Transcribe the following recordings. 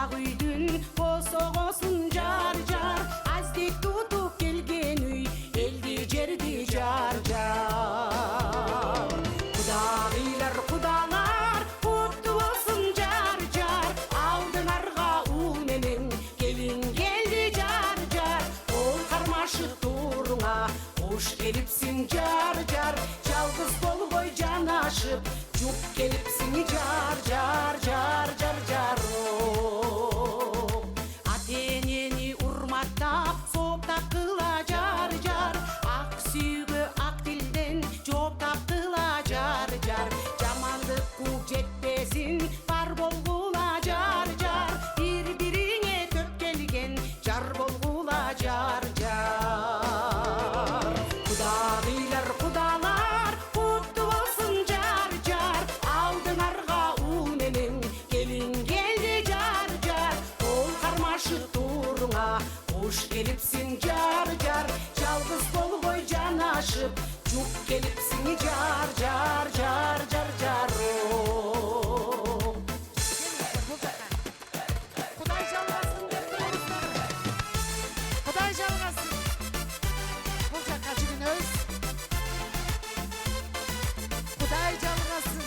ак үйдүн косогосун жар жар, аздек тутуп келген үй элди жерди жар жар. Кудагыйлар кудалар куттуу болсун жар жар, алдыңарга уу менен келин келди жар жар. Ол кармашык тууруңа куш келипсиң жар жар, жалгыз болбой жанашып жуп келипсиң жар жар жар жар жар. Ата энени урматтап сооп такыла жар жар, ак сүйгө ак тилден жооп таптыла жар жар. Жамандык кууп жетпесин бар болгула жар жар, бири бириңе төп келген жар болгула жар жар. Кудагыйлар кудалар куттуу болсун жар жар, алдыңарга уу менен келин келди жар жар. Ол кармашык тууруңа куш келипсиң жар жар, жалгыз болбой жанашып жуп келипсиң жар жар жар жар жар. Кудай жалгасын деп туруңуздар. Кудай жалгасын. Бул жакка жүрүңүз. Кудай жалгасын.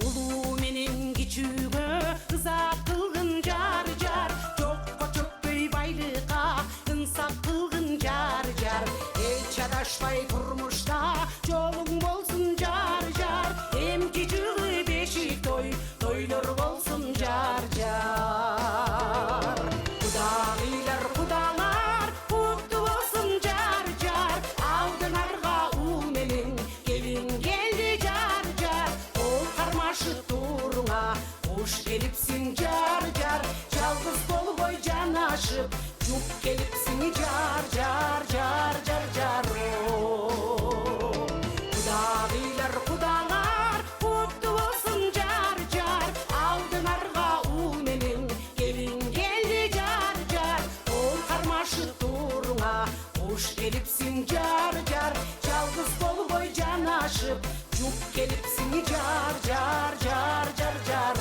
Улуу менен кичүүгө ызаат кылгын жар жар, жокко чөкпөй байлыкка ынсап кылгын жар жар. Эч адашпай турмушта жолуң болсун жар жар, эмки жыгы бешик той тойлор болсун жар жар. Кудагыйлар кудалар куттуу болсун жар жар, алдыңарга уу менен келин келди жар жар. Ол кармашык тууруңа куш келипсиң жар жар, жалгыз болбой жанашып жуп келипсиң жар жар жар жар жар. Кудагыйлар кудалар куттуу болсун жар жар, алдыңарга уу менен келин келди жар жар. Ол кармашык тууруңа куш келипсиң жар жар, жалгыз болбой жанашып жуп келипсиң жар жар жар жар жар.